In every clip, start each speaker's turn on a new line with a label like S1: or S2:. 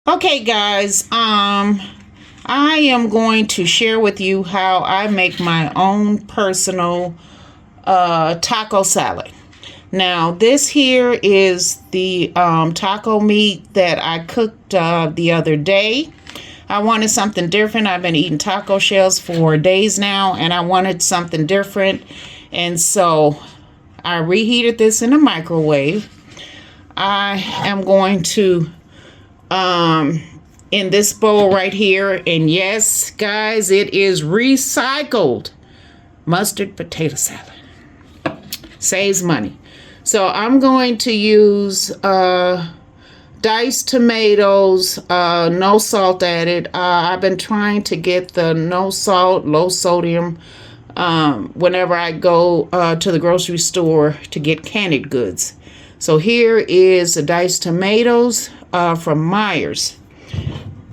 S1: Okay, guys, I am going to share with you how I make my own personal taco salad. Now, this here is the taco meat that I cooked the other day. I wanted something different. I've been eating taco shells for days now, and I wanted something different. And so I reheated this in the microwave. I am going to in this bowl right here, and yes guys, it is recycled mustard potato salad. Saves money. So I'm going to use diced tomatoes, no salt added. I've been trying to get the no salt, low sodium whenever I go to the grocery store to get canned goods. So here is the diced tomatoes from Myers.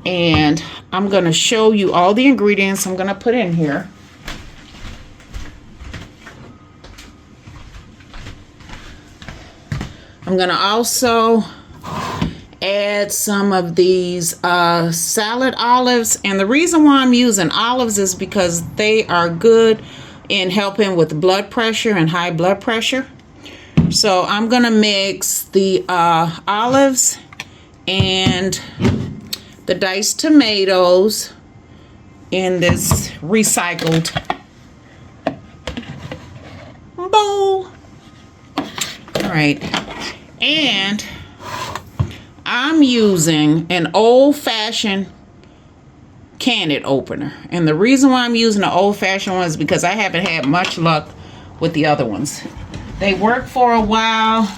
S1: And I'm going to show you all the ingredients I'm going to put in here. I'm going to also add some of these salad olives. And the reason why I'm using olives is because they are good in helping with blood pressure and high blood pressure. So I'm going to mix the olives and the diced tomatoes in this recycled bowl. All right. And I'm using an old-fashioned can opener. And the reason why I'm using an old-fashioned one is because I haven't had much luck with the other ones. They work for a while,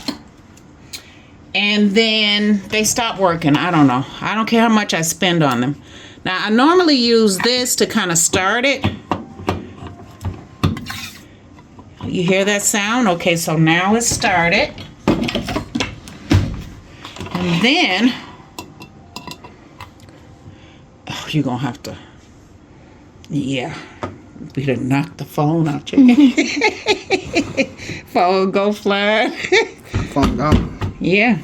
S1: and then they stop working. I don't know. I don't care how much I spend on them. Now, I normally use this to kind of start it. You hear that sound? Okay, so now it's started. And then, oh, you're going to have to, yeah. We done knocked the phone out your phone go flying.
S2: Phone gone.
S1: Yeah.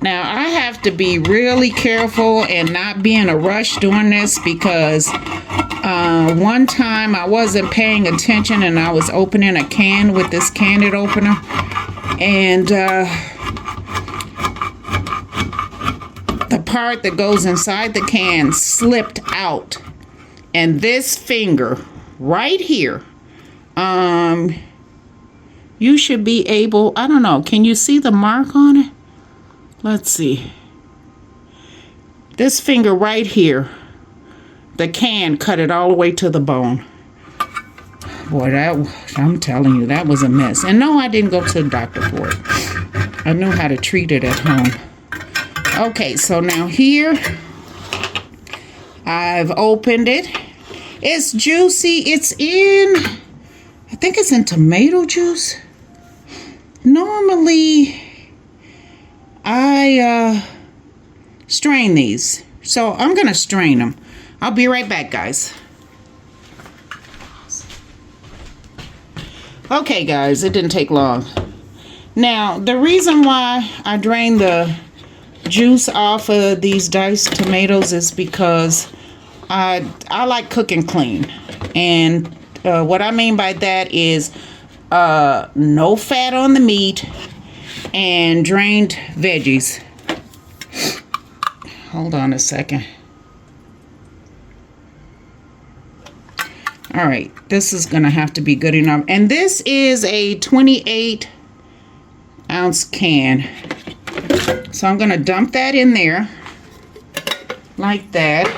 S1: Now I have to be really careful and not be in a rush doing this because one time I wasn't paying attention and I was opening a can with this canned opener, and the part that goes inside the can slipped out. And this finger right here, you should be able, I don't know, can you see the mark on it? Let's see. This finger right here, the can cut it all the way to the bone. Boy, I'm telling you, that was a mess. And no, I didn't go to the doctor for it. I knew how to treat it at home. Okay, so now here, I've opened it. It's juicy. It's in, I think it's in tomato juice. Normally, I strain these. So I'm going to strain them. I'll be right back, guys. Okay, guys, it didn't take long. Now, the reason why I drained the juice off of these diced tomatoes is because I like cooking clean, and what I mean by that is no fat on the meat and drained veggies. Hold on a second. All right, this is gonna have to be good enough, and this is a 28-ounce can, so I'm gonna dump that in there like that.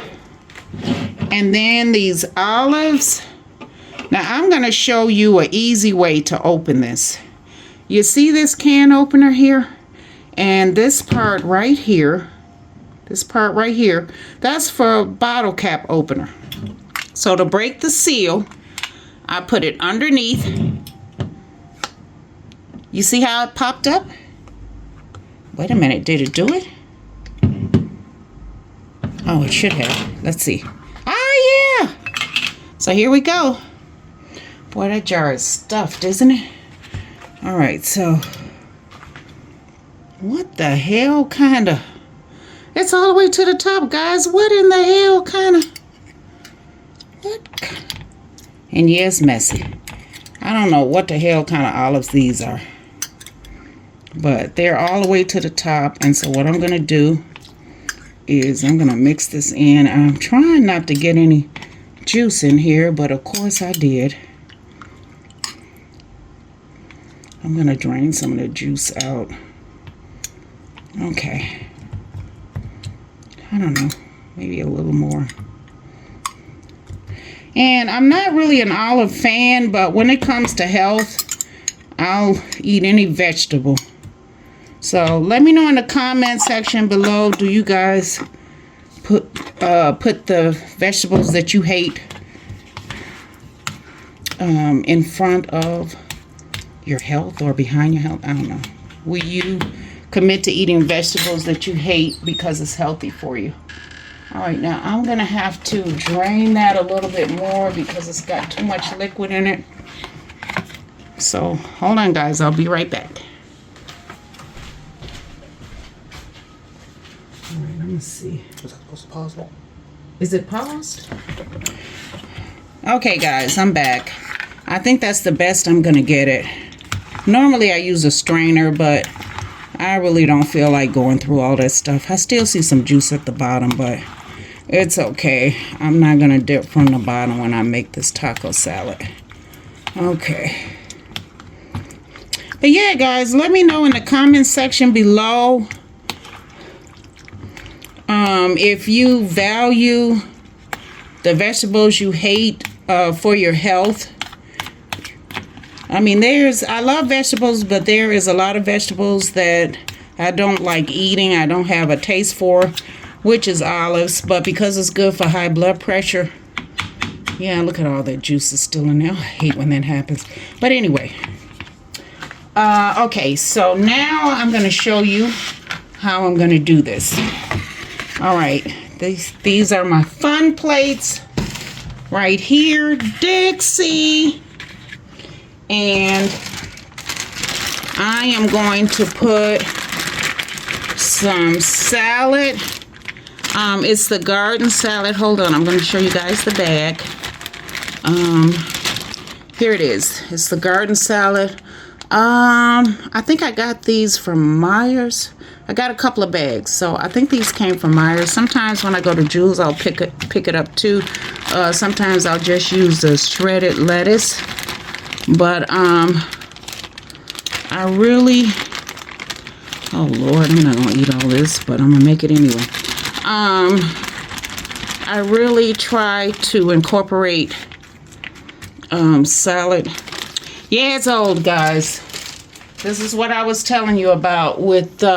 S1: And then these olives. Now I'm going to show you an easy way to open this. You see this can opener here? And this part right here, that's for a bottle cap opener. So to break the seal, I put it underneath. You see how it popped up? Wait a minute, did it do it? Oh, it should have. Let's see. Ah, yeah. So here we go. Boy, that jar is stuffed, isn't it? All right, so what the hell kind of It's all the way to the top, guys. What in the hell kind of... What? And yes, messy. I don't know what the hell kind of olives these are. But they're all the way to the top. And so what I'm going to do is I'm going to mix this in. I'm trying not to get any juice in here, but of course I did. I'm going to drain some of the juice out. Okay. I don't know. Maybe a little more. And I'm not really an olive fan, but when it comes to health, I'll eat any vegetable. So let me know in the comment section below, do you guys put the vegetables that you hate in front of your health or behind your health? I don't know. Will you commit to eating vegetables that you hate because it's healthy for you? All right, now I'm going to have to drain that a little bit more because it's got too much liquid in it. So hold on, guys. I'll be right back. All right, let me see.
S2: Is that supposed to pause that?
S1: Is it paused? Okay, guys, I'm back. I think that's the best I'm going to get it. Normally I use a strainer, but I really don't feel like going through all that stuff. I still see some juice at the bottom, but it's okay. I'm not going to dip from the bottom when I make this taco salad. Okay. But yeah, guys, let me know in the comment section below if you value the vegetables you hate for your health. I mean, I love vegetables, but there is a lot of vegetables that I don't like eating. I don't have a taste for, which is olives. But because it's good for high blood pressure, yeah, look at all that juice is still in there. I hate when that happens. But anyway, okay, so now I'm going to show you how I'm going to do this. All right, these are my fun plates right here, Dixie. And I am going to put some salad. It's the garden salad. Hold on, I'm going to show you guys the bag. Here it is. It's the garden salad. I think I got these from Myers. I got a couple of bags, so I think these came from Myers. Sometimes when I go to Jewel's, I'll pick it up too. Sometimes I'll just use the shredded lettuce. But I really, oh Lord, I'm not gonna eat all this, but I'm gonna make it anyway. I really try to incorporate salad. Yeah, it's old, guys. This is what I was telling you about with you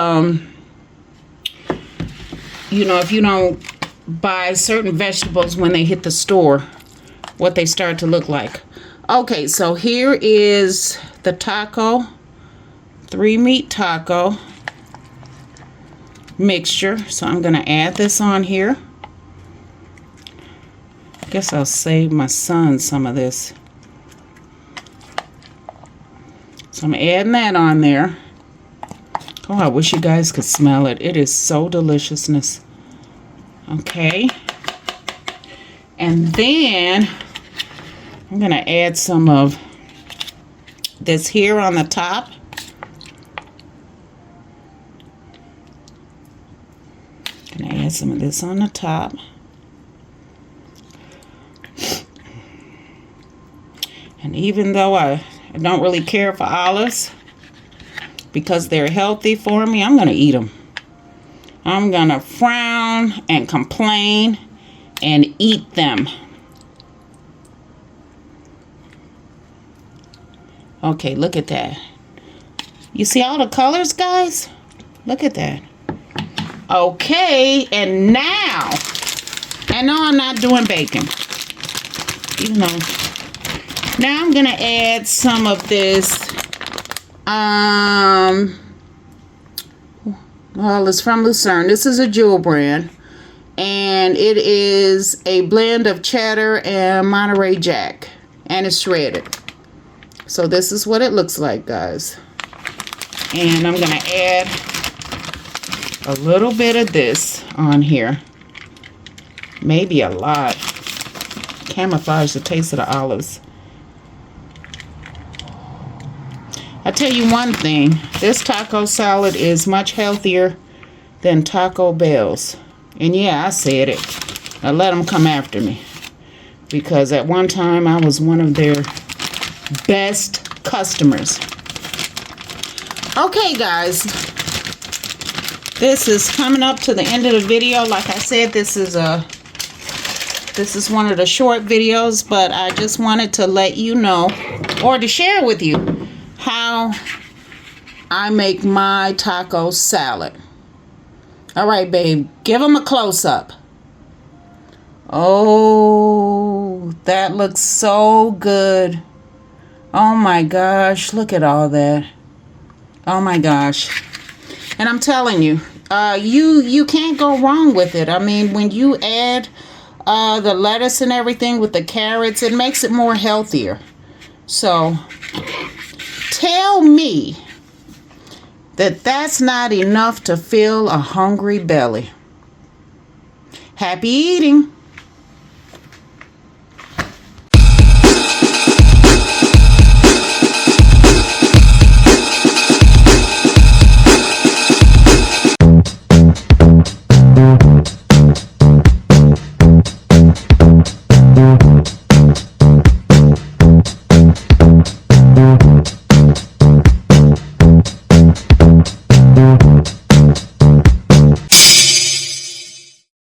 S1: know, if you don't buy certain vegetables when they hit the store, what they start to look like. Okay, so here is the taco, 3-meat taco mixture. So I'm going to add this on here. I guess I'll save my son some of this. So I'm adding that on there. Oh, I wish you guys could smell it. It is so deliciousness. Okay. And then I'm going to add some of this here on the top. Going to add some of this on the top. And even though I don't really care for olives because they're healthy for me, I'm going to eat them. I'm going to frown and complain and eat them. Okay, look at that. You see all the colors, guys? Look at that. Okay, and now, no, I'm not doing bacon. Even though, now I'm gonna add some of this, well, it's from Lucerne. This is a Jewel brand, and it is a blend of cheddar and Monterey Jack, and it's shredded. So this is what it looks like, guys. And I'm going to add a little bit of this on here. Maybe a lot. Camouflage the taste of the olives. I tell you one thing, this taco salad is much healthier than Taco Bell's. And yeah, I said it. I let them come after me. Because at one time I was one of their best customers. Okay, guys. This is coming up to the end of the video. Like I said, this is one of the short videos, but I just wanted to let you know, or to share with you, how I make my taco salad. All right, babe, give them a close-up. Oh, that looks so good. Oh my gosh, look at all that. Oh my gosh. And I'm telling you, you can't go wrong with it. I mean, when you add the lettuce and everything with the carrots, it makes it more healthier. So, tell me that that's not enough to fill a hungry belly. Happy eating!